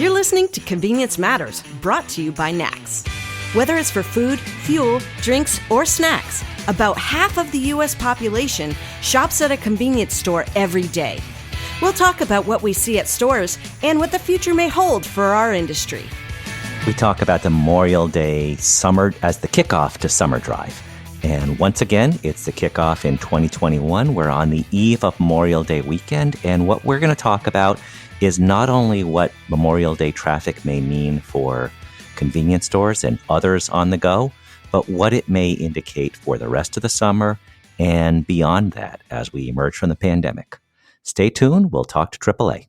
You're listening to Convenience Matters, brought to you by NACS. Whether it's for food, fuel, drinks, or snacks, about half of the U.S. population shops at a convenience store every day. We'll talk about what we see at stores and what the future may hold for our industry. We talk about the Memorial Day summer as the kickoff to Summer Drive. And once again, it's the kickoff in 2021. We're on the eve of Memorial Day weekend, and what we're going to talk about is not only what Memorial Day traffic may mean for convenience stores and others on the go, but what it may indicate for the rest of the summer and beyond that as we emerge from the pandemic. Stay tuned. We'll talk to AAA.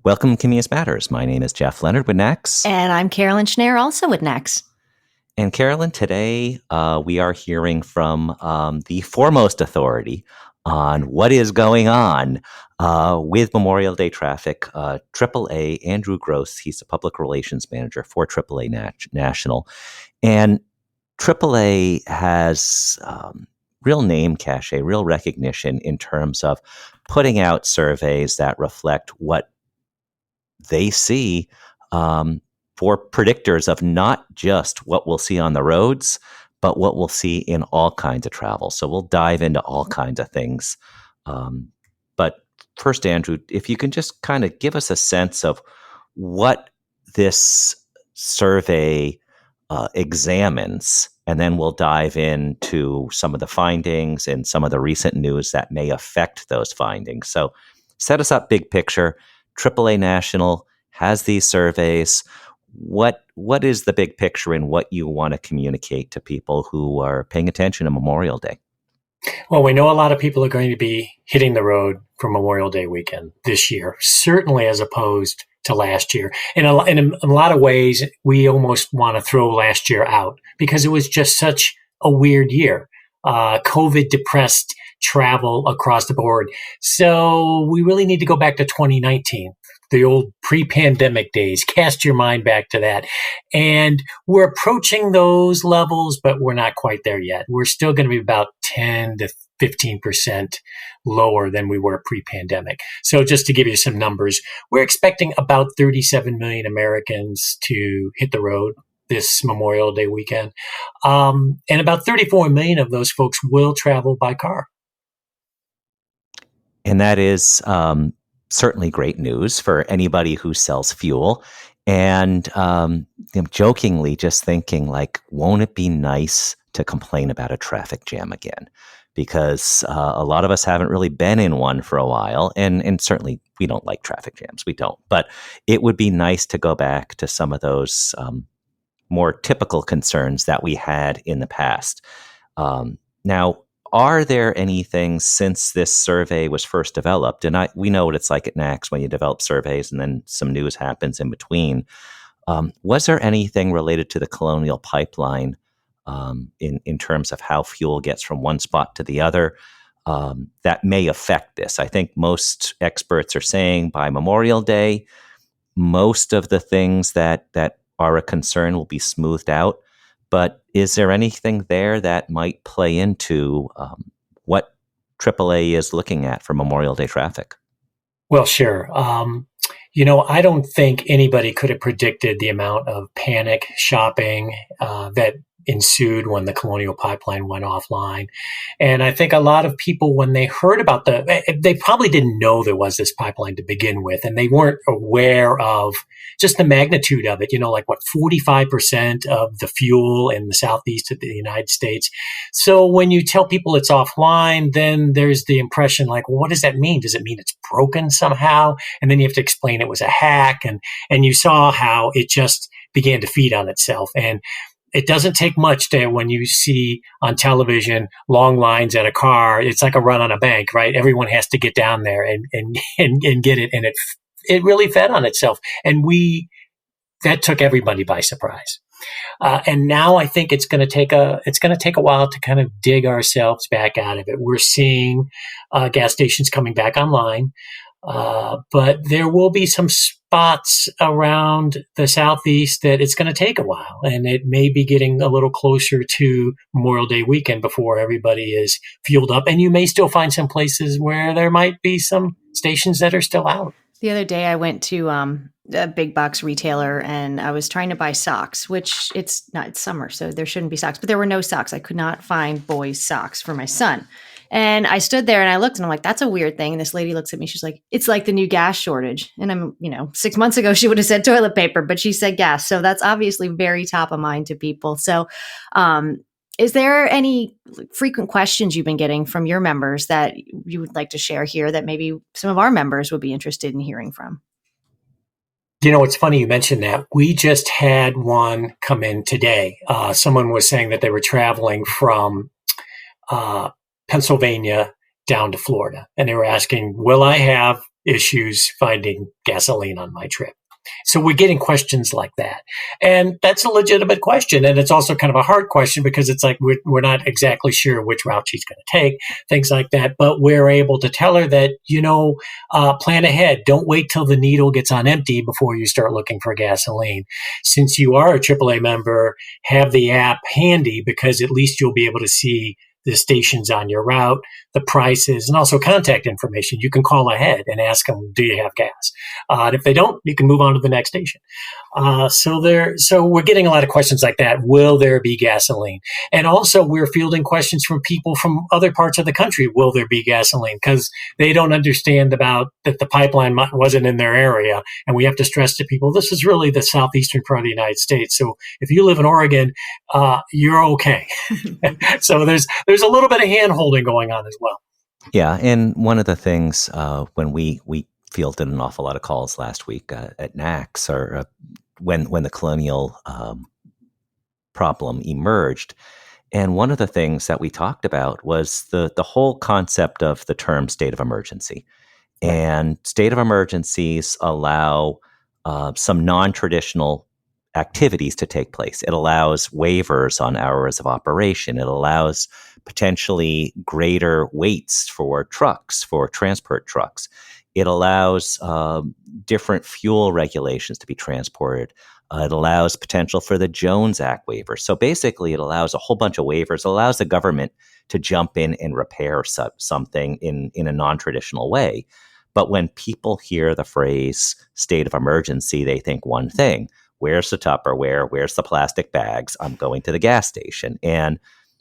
Welcome to Convenience Matters. My name is Jeff Lenard with NACS. And I'm Carolyn Schnare, also with NACS. And Carolyn, today we are hearing from the foremost authority on what is going on with Memorial Day traffic. AAA, Andrew Gross, he's the public relations manager for AAA National. And AAA has real name cachet, real recognition in terms of putting out surveys that reflect what they see for predictors of not just what we'll see on the roads, but what we'll see in all kinds of travel. So we'll dive into all kinds of things. But first, Andrew, if you can just kind of give us a sense of what this survey examines, and then we'll dive into some of the findings and some of the recent news that may affect those findings. So set us up big picture. AAA National has these surveys. What is the big picture and what you want to communicate to people who are paying attention to Memorial Day? Well, we know a lot of people are going to be hitting the road for Memorial Day weekend this year, certainly as opposed to last year. In a lot of ways, we almost want to throw last year out because it was just such a weird year. COVID depressed travel across the board. So we really need to go back to 2019. The old pre-pandemic days. Cast your mind back to that. And we're approaching those levels, but we're not quite there yet. We're still going to be about 10 to 15% lower than we were pre-pandemic. So just to give you some numbers, we're expecting about 37 million Americans to hit the road this Memorial Day weekend. And about 34 million of those folks will travel by car. And that is certainly great news for anybody who sells fuel. And I'm jokingly just thinking, like, won't it be nice to complain about a traffic jam again? Because a lot of us haven't really been in one for a while. And certainly we don't like traffic jams. We don't. But it would be nice to go back to some of those more typical concerns that we had in the past. Now, are there any things since this survey was first developed? And we know what it's like at NACS when you develop surveys and then some news happens in between. Was there anything related to the Colonial Pipeline in terms of how fuel gets from one spot to the other that may affect this? I think most experts are saying by Memorial Day, most of the things that are a concern will be smoothed out. But is there anything there that might play into what AAA is looking at for Memorial Day traffic? Well, sure. I don't think anybody could have predicted the amount of panic shopping that ensued when the Colonial Pipeline went offline. And I think a lot of people, when they heard about they probably didn't know there was this pipeline to begin with, and they weren't aware of just the magnitude of it, 45% of the fuel in the southeast of the United States. So when you tell people it's offline, then there's the impression like, well, what does that mean? Does it mean it's broken somehow? And then you have to explain it was a hack. And you saw how it just began to feed on itself. And it doesn't take much to, when you see on television long lines at a car, it's like a run on a bank, right? Everyone has to get down there and get it. And it really fed on itself. And that took everybody by surprise. And now I think it's going to take a while to kind of dig ourselves back out of it. We're seeing gas stations coming back online. But there will be some spots around the southeast that it's going to take a while, and it may be getting a little closer to Memorial Day weekend before everybody is fueled up. And you may still find some places where there might be some stations that are still out. The other day I went to a big box retailer and I was trying to buy socks, which it's summer, so there shouldn't be socks, but there were no socks. I could not find boys' socks for my son. And I stood there and I looked and I'm like, that's a weird thing. And this lady looks at me. She's like, it's like the new gas shortage. And I'm, 6 months ago, she would have said toilet paper, but she said gas. So that's obviously very top of mind to people. So, is there any frequent questions you've been getting from your members that you would like to share here that maybe some of our members would be interested in hearing from? It's funny you mentioned that. We just had one come in today. Someone was saying that they were traveling from Pennsylvania down to Florida, and they were asking, will I have issues finding gasoline on my trip? So we're getting questions like that. And that's a legitimate question. And it's also kind of a hard question because it's like we're not exactly sure which route she's going to take, things like that. But we're able to tell her that, plan ahead. Don't wait till the needle gets on empty before you start looking for gasoline. Since you are a AAA member, have the app handy because at least you'll be able to see the stations on your route, the prices, and also contact information. You can call ahead and ask them, do you have gas? And if they don't, you can move on to the next station. So we're getting a lot of questions like that. Will there be gasoline? And also we're fielding questions from people from other parts of the country. Will there be gasoline? Because they don't understand about that the pipeline wasn't in their area. And we have to stress to people, this is really the southeastern part of the United States. So if you live in Oregon, you're okay. So there's a little bit of hand-holding going on as well. Yeah, and one of the things when we fielded an awful lot of calls last week at NACS, or when the Colonial problem emerged, and one of the things that we talked about was the whole concept of the term state of emergency. And state of emergencies allow some non-traditional activities to take place. It allows waivers on hours of operation. It allows potentially greater weights for trucks, for transport trucks. It allows different fuel regulations to be transported. It allows potential for the Jones Act waiver. So basically, it allows a whole bunch of waivers. It allows the government to jump in and repair something in a non-traditional way. But when people hear the phrase state of emergency, they think one thing. Where's the Tupperware? Where's the plastic bags? I'm going to the gas station. And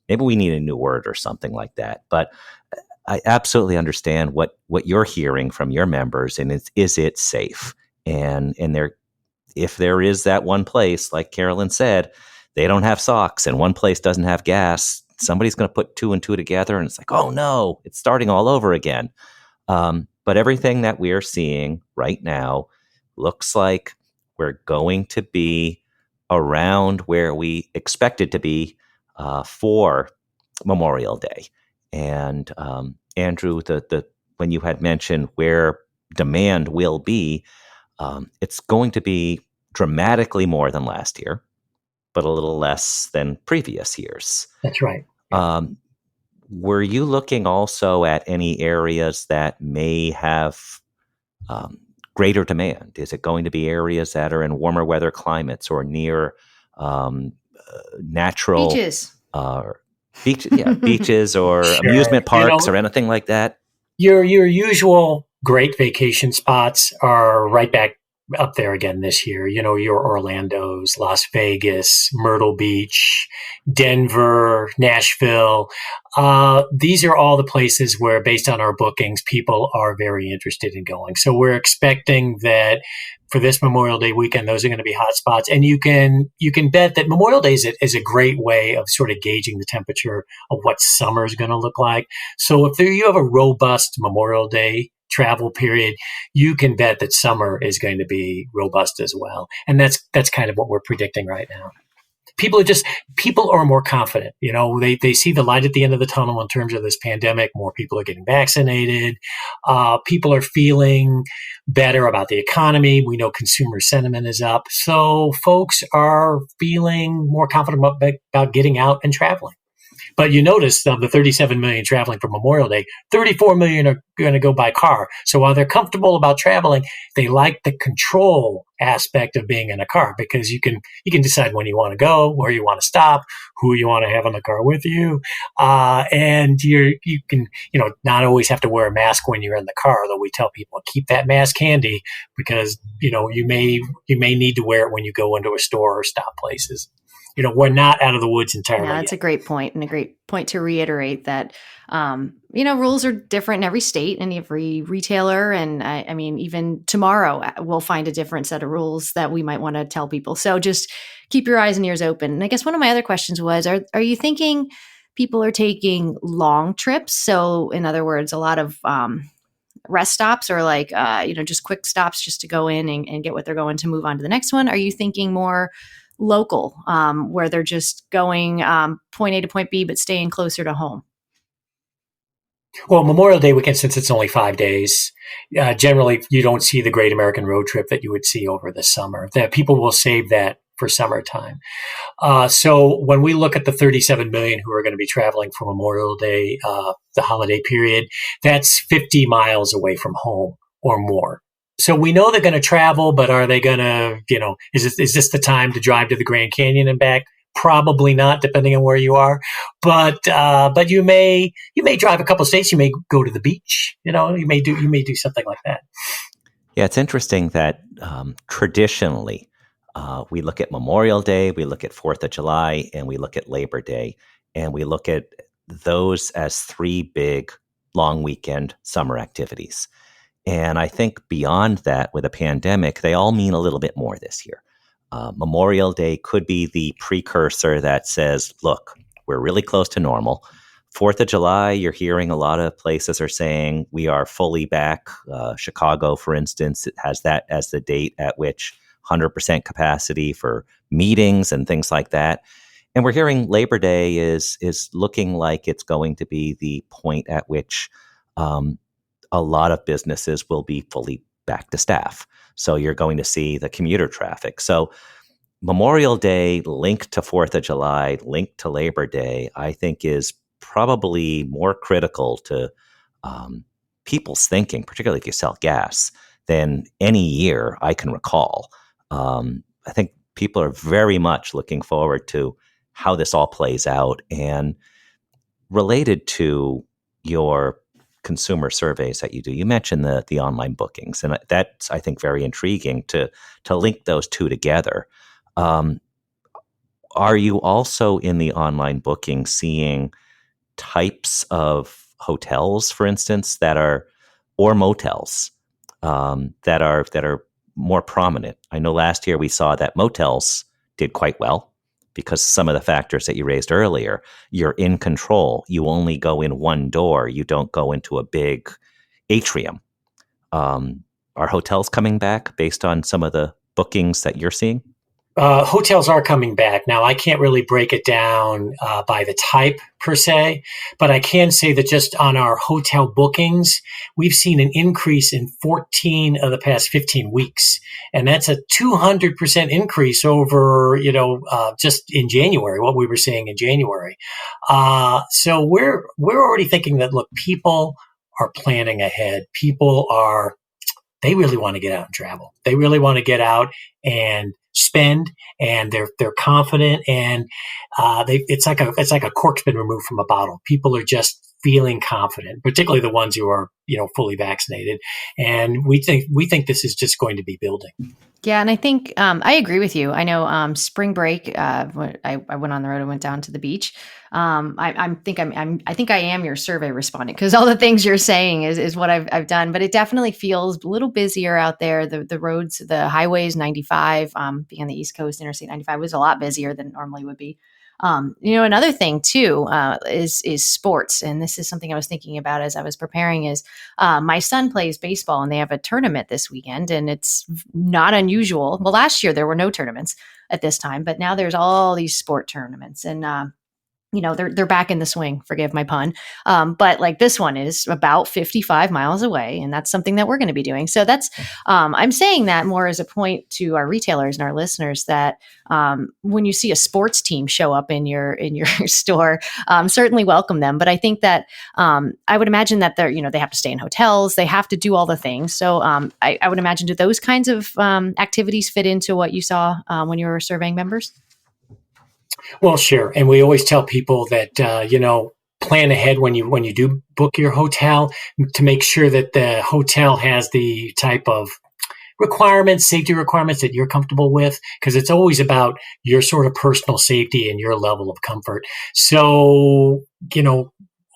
maybe we need a new word or something like that. But I absolutely understand what you're hearing from your members, and is it safe? And if there is that one place, like Carolyn said, they don't have socks and one place doesn't have gas, somebody's going to put two and two together, and it's like, oh no, it's starting all over again. But everything that we're seeing right now looks like we're going to be around where we expected to be for Memorial Day. And Andrew, when you had mentioned where demand will be, it's going to be dramatically more than last year, but a little less than previous years. That's right. Were you looking also at any areas that may have greater demand? Is it going to be areas that are in warmer weather climates or near natural beaches? Beaches or Sure. amusement parks or anything like that? Your usual great vacation spots are right back up there again this year. Your Orlando's, Las Vegas, Myrtle Beach, Denver, Nashville. These are all the places where, based on our bookings, people are very interested in going. So we're expecting that for this Memorial Day weekend, those are going to be hot spots. And you can bet that Memorial Day is a great way of sort of gauging the temperature of what summer is going to look like. So if you have a robust Memorial Day travel period, you can bet that summer is going to be robust as well. And that's kind of what we're predicting right now. People are more confident. They see the light at the end of the tunnel in terms of this pandemic. More people are getting vaccinated. People are feeling better about the economy. We know consumer sentiment is up. So folks are feeling more confident about getting out and traveling. But you notice of the 37 million traveling for Memorial Day, 34 million are going to go by car. So while they're comfortable about traveling, they like the control aspect of being in a car because you can decide when you want to go, where you want to stop, who you want to have in the car with you, and you can not always have to wear a mask when you're in the car. Although we tell people keep that mask handy because you may need to wear it when you go into a store or stop places. We're not out of the woods entirely. Yeah, that's a great point, and a great point to reiterate that, rules are different in every state and every retailer. And I mean, even tomorrow we'll find a different set of rules that we might want to tell people. So just keep your eyes and ears open. And I guess one of my other questions was, are you thinking people are taking long trips? So in other words, a lot of rest stops or just quick stops just to go in and get what they're going to move on to the next one? Are you thinking more local, where they're just going point A to point B, but staying closer to home? Well, Memorial Day weekend, since it's only 5 days, generally you don't see the great American road trip that you would see over the summer. That people will save that for summertime. So when we look at the 37 million who are going to be traveling for Memorial Day, the holiday period, that's 50 miles away from home or more. So we know they're going to travel, but are they going to, is this the time to drive to the Grand Canyon and back? Probably not, depending on where you are. But you may drive a couple of states. You may go to the beach. You may do something like that. Yeah, it's interesting that traditionally we look at Memorial Day, we look at 4th of July, and we look at Labor Day, and we look at those as three big long weekend summer activities. And I think beyond that, with a pandemic, they all mean a little bit more this year. Memorial Day could be the precursor that says, look, we're really close to normal. 4th of July, you're hearing a lot of places are saying we are fully back. Chicago, for instance, it has that as the date at which 100% capacity for meetings and things like that. And we're hearing Labor Day is looking like it's going to be the point at which a lot of businesses will be fully back to staff. So you're going to see the commuter traffic. So Memorial Day linked to 4th of July, linked to Labor Day, I think is probably more critical to people's thinking, particularly if you sell gas, than any year I can recall. I think people are very much looking forward to how this all plays out. And related to your consumer surveys that you do, you mentioned the online bookings, and that's, I think, very intriguing to link those two together. Are you also in the online booking seeing types of hotels, for instance, or motels that are more prominent? I know last year we saw that motels did quite well because some of the factors that you raised earlier. You're in control. You only go in one door. You don't go into a big atrium. Are hotels coming back based on some of the bookings that you're seeing? Hotels are coming back. Now, I can't really break it down by the type per se, but I can say that just on our hotel bookings, we've seen an increase in 14 of the past 15 weeks. And that's a 200% increase over, just in January, what we were seeing in January. So we're already thinking that, look, people are planning ahead. They really want to get out and travel. They really want to get out and spend, and they're confident, and it's like a cork's been removed from a bottle. People are just feeling confident, particularly the ones who are fully vaccinated, and we think this is just going to be building. Yeah, and I think I agree with you. I know spring break. I went on the road and went down to the beach. I think I am your survey respondent because all the things you're saying is what I've done. But it definitely feels a little busier out there. The roads, the highways, 95, being on the East Coast, Interstate 95 was a lot busier than it normally would be. Another thing too is sports, and this is something I was thinking about as I was preparing. Is my son plays baseball, and they have a tournament this weekend, and it's not unusual. Well, last year there were no tournaments at this time, but now there's all these sport tournaments, and they're back in the swing, forgive my pun. But like this one is about 55 miles away, and that's something that we're going to be doing. So that's, I'm saying that more as a point to our retailers and our listeners that when you see a sports team show up in your store, certainly welcome them. But I think that I would imagine that they have to stay in hotels, they have to do all the things. So I would imagine, do those kinds of activities fit into what you saw when you were surveying members? Well, sure. And we always tell people that, plan ahead when you do book your hotel to make sure that the hotel has the type of safety requirements that you're comfortable with, because it's always about your sort of personal safety and your level of comfort. So,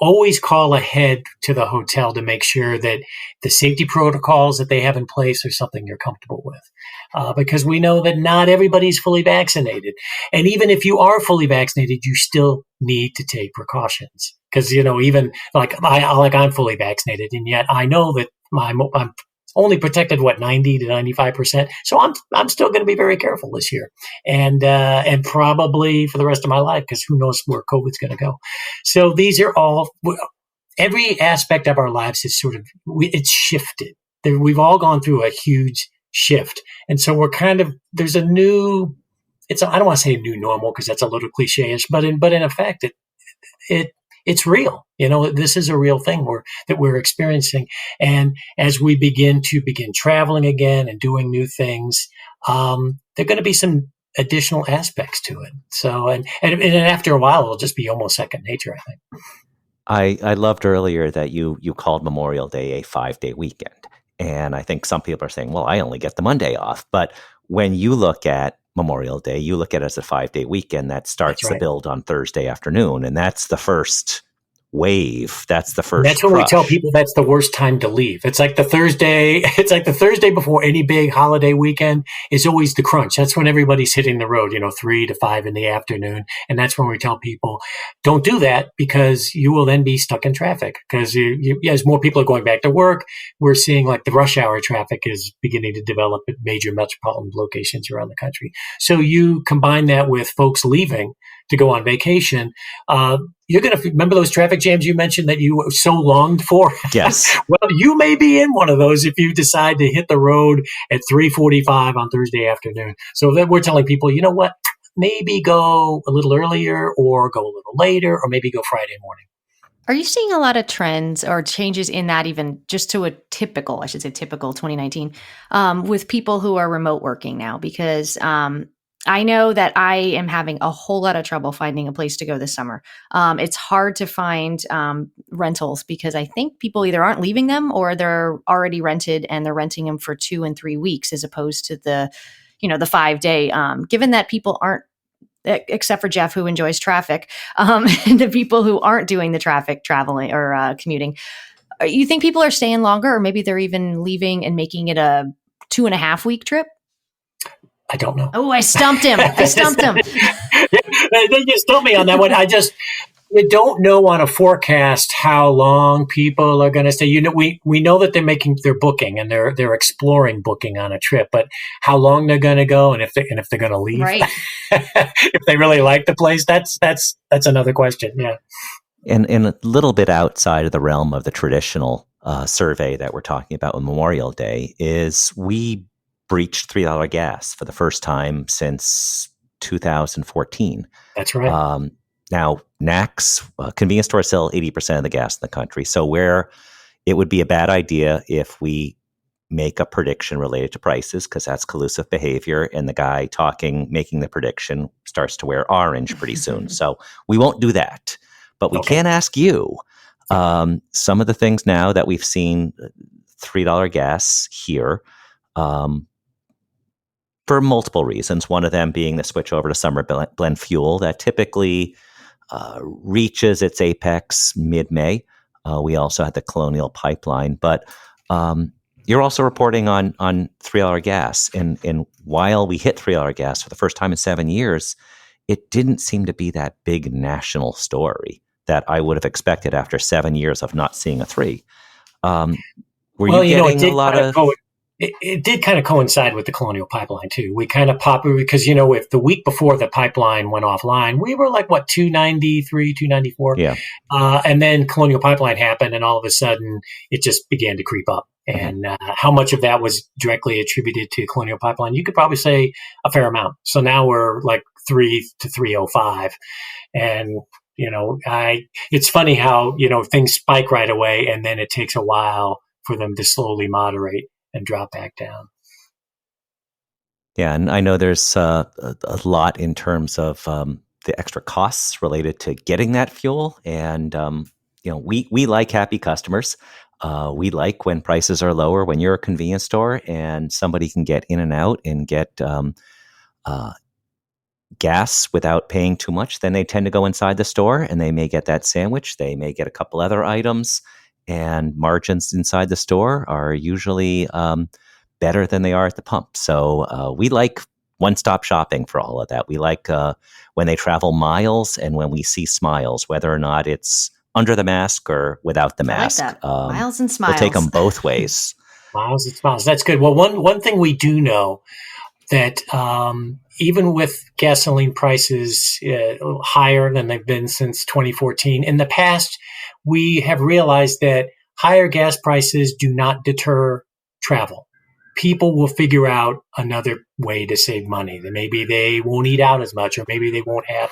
always call ahead to the hotel to make sure that the safety protocols that they have in place are something you're comfortable with. Because we know that not everybody's fully vaccinated. And even if you are fully vaccinated, you still need to take precautions. Because, even I'm fully vaccinated, and yet I know that I'm only protected 90 to 95%. So I'm still going to be very careful this year, and probably for the rest of my life, because who knows where COVID's going to go. So these are all, every aspect of our lives is it's shifted. We've all gone through a huge shift, and so we're there's a new. I don't want to say a new normal because that's a little cliche-ish, but in effect it's real. This is a real thing that we're experiencing. And as we begin traveling again and doing new things, there are going to be some additional aspects to it. So, and after a while, it'll just be almost second nature, I think. I loved earlier that you called Memorial Day a 5-day weekend. And I think some people are saying, well, I only get the Monday off. But when you look at Memorial Day, you look at it as a 5-day weekend that starts the build on Thursday afternoon. And that's the first wave. That's the first. That's when we tell people that's the worst time to leave. It's like the Thursday before any big holiday weekend is always the crunch. That's when everybody's hitting the road, 3 to 5 in the afternoon. And that's when we tell people, don't do that, because you will then be stuck in traffic. Because as more people are going back to work, we're seeing like the rush hour traffic is beginning to develop at major metropolitan locations around the country. So you combine that with folks leaving to go on vacation, you're going to remember those traffic jams you mentioned that you so longed for? Yes. Well, you may be in one of those if you decide to hit the road at 3:45 on Thursday afternoon. So then we're telling people, you know what? Maybe go a little earlier, or go a little later, or maybe go Friday morning. Are you seeing a lot of trends or changes in that, even just to a typical 2019, with people who are remote working now? Because I know that I am having a whole lot of trouble finding a place to go this summer. It's hard to find rentals because I think people either aren't leaving them or they're already rented and they're renting them for 2 and 3 weeks as opposed to the 5-day. Given that people aren't, except for Jeff, who enjoys traffic, and the people who aren't doing the traffic traveling or commuting, you think people are staying longer, or maybe they're even leaving and making it a 2.5 week trip? I don't know. Oh, I stumped him. They just stumped me on that one. We don't know on a forecast how long people are going to stay. We know that they're booking and they're exploring booking on a trip, but how long they're going to go and if they're going to leave, right? If they really like the place, that's another question. Yeah. And a little bit outside of the realm of the traditional survey that we're talking about with Memorial Day is we breached $3 gas for the first time since 2014. That's right. Now, NACS, convenience stores sell 80% of the gas in the country. So where it would be a bad idea if we make a prediction related to prices, because that's collusive behavior, and the guy making the prediction starts to wear orange pretty soon. So we won't do that. But we can ask you some of the things now that we've seen $3 gas here, for multiple reasons. One of them being the switch over to summer blend fuel that typically reaches its apex mid-May. We also had the Colonial Pipeline, but you're also reporting on $3 gas. And while we hit $3 gas for the first time in 7 years, it didn't seem to be that big national story that I would have expected after 7 years of not seeing a 3. Were you getting a lot of... it did kind of coincide with the Colonial Pipeline too. We kind of popped because, if the week before the pipeline went offline, we were like, 293, 294. Yeah. And then Colonial Pipeline happened, and all of a sudden it just began to creep up. And how much of that was directly attributed to Colonial Pipeline? You could probably say a fair amount. So now we're like 3 to 305. And, it's funny how, things spike right away, and then it takes a while for them to slowly moderate and drop back down. Yeah, and I know there's a lot in terms of the extra costs related to getting that fuel, and we like happy customers. We like when prices are lower. When you're a convenience store and somebody can get in and out and get gas without paying too much, then they tend to go inside the store and they may get that sandwich. They may get a couple other items, and margins inside the store are usually better than they are at the pump. So we like one-stop shopping for all of that. We like when they travel miles and when we see smiles, whether or not it's under the mask or without the mask. I like that. Miles and smiles. We'll take them both ways. Miles and smiles. That's good. Well, one thing we do know that even with gasoline prices higher than they've been since 2014, in the past, we have realized that higher gas prices do not deter travel. People will figure out another way to save money. Maybe they won't eat out as much, or maybe they won't have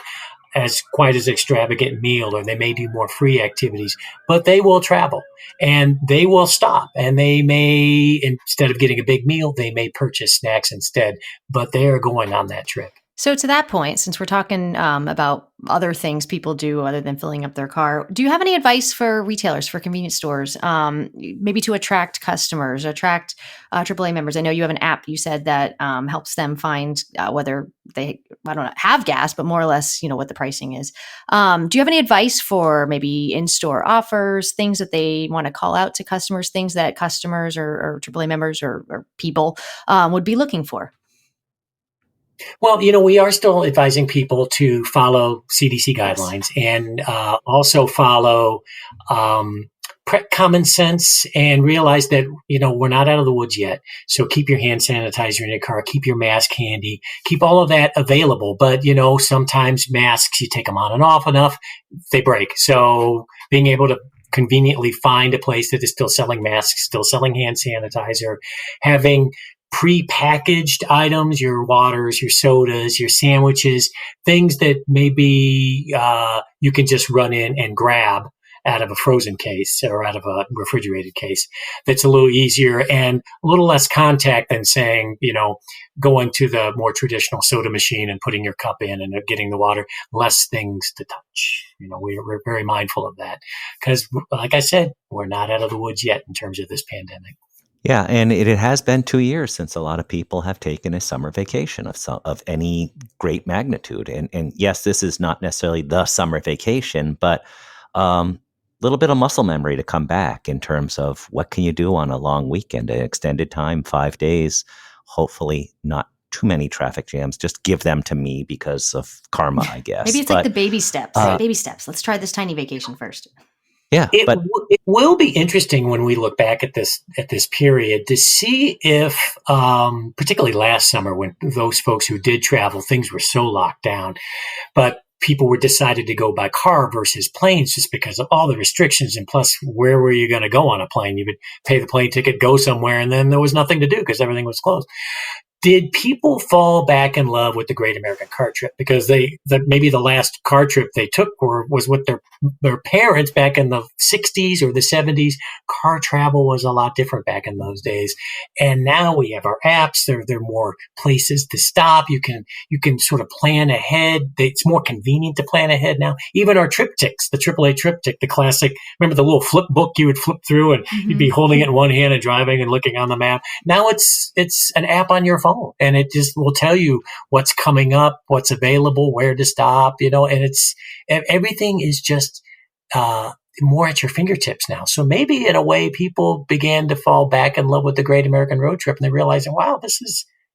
as quite as extravagant meal, or they may do more free activities, but they will travel and they will stop, and they may, instead of getting a big meal, they may purchase snacks instead, but they are going on that trip. So to that point, since we're talking about other things people do other than filling up their car, do you have any advice for retailers, for convenience stores, maybe to attract customers, attract AAA members? I know you have an app, you said, that helps them find whether they, have gas, but more or less, what the pricing is. Do you have any advice for maybe in-store offers, things that they want to call out to customers, things that customers or AAA members or people would be looking for? Well, we are still advising people to follow CDC guidelines and also follow common sense, and realize that, we're not out of the woods yet. So keep your hand sanitizer in your car, keep your mask handy, keep all of that available. But, sometimes masks, you take them on and off enough, they break. So being able to conveniently find a place that is still selling masks, still selling hand sanitizer, having pre-packaged items, your waters, your sodas, your sandwiches, things that maybe you can just run in and grab out of a frozen case or out of a refrigerated case. That's a little easier and a little less contact than saying, going to the more traditional soda machine and putting your cup in and getting the water. Less things to touch. We're very mindful of that because, like I said, we're not out of the woods yet in terms of this pandemic. Yeah, and it has been 2 years since a lot of people have taken a summer vacation of any great magnitude. And yes, this is not necessarily the summer vacation, but little bit of muscle memory to come back in terms of what can you do on a long weekend, an extended time, 5 days, hopefully not too many traffic jams. Just give them to me because of karma, I guess. Maybe it's like the baby steps. Baby steps. Let's try this tiny vacation first. Yeah, it will be interesting when we look back at this period to see if, particularly last summer when those folks who did travel, things were so locked down, but people were decided to go by car versus planes just because of all the restrictions. And plus, where were you going to go on a plane? You would pay the plane ticket, go somewhere, and then there was nothing to do because everything was closed. Did people fall back in love with the Great American Car Trip because maybe the last car trip they took was with their parents back in the 60s or the 70s? Car travel was a lot different back in those days, and now we have our apps. There are more places to stop. You can sort of plan ahead. It's more convenient to plan ahead now. Even our triptychs, the AAA triptych, the classic. Remember the little flip book you would flip through, and you'd be holding it in one hand and driving and looking on the map. Now it's an app on your phone. And it just will tell you what's coming up, what's available, where to stop, and everything is just more at your fingertips now. So maybe in a way, people began to fall back in love with the Great American Road Trip, and they realized, wow, this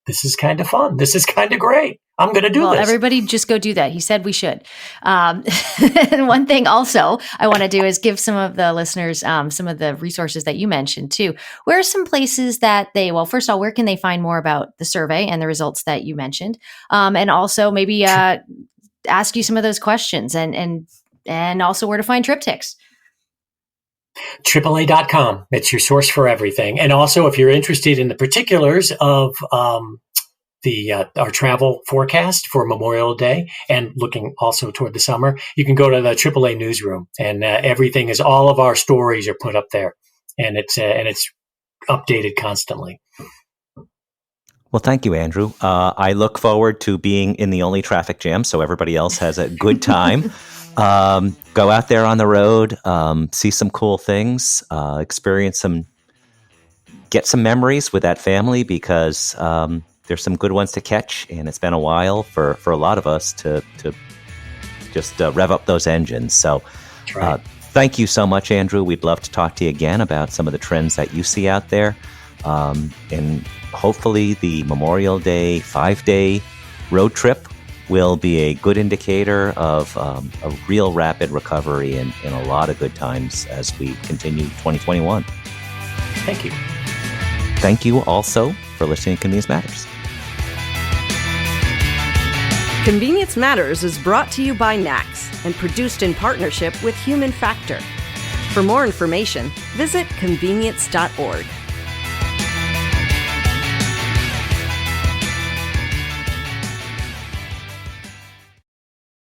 this is kind of fun. This is kind of great. I'm going to do this. Everybody just go do that. He said we should. And one thing also I want to do is give some of the listeners some of the resources that you mentioned too. Where are some places that first of all, where can they find more about the survey and the results that you mentioned? And also maybe ask you some of those questions and also where to find triptychs. AAA.com. It's your source for everything. And also, if you're interested in the particulars of our travel forecast for Memorial Day and looking also toward the summer, you can go to the AAA Newsroom, and all of our stories are put up there, and it's updated constantly. Well, thank you, Andrew. I look forward to being in the only traffic jam, so everybody else has a good time. Go out there on the road, see some cool things, get some memories with that family, because there's some good ones to catch, and it's been a while for a lot of us to just rev up those engines. So thank you so much, Andrew. We'd love to talk to you again about some of the trends that you see out there. And hopefully the Memorial Day 5-day road trip will be a good indicator of a real rapid recovery and a lot of good times as we continue 2021. Thank you. Thank you also for listening to Convenience Matters. Convenience Matters is brought to you by NACS and produced in partnership with Human Factor. For more information, visit convenience.org.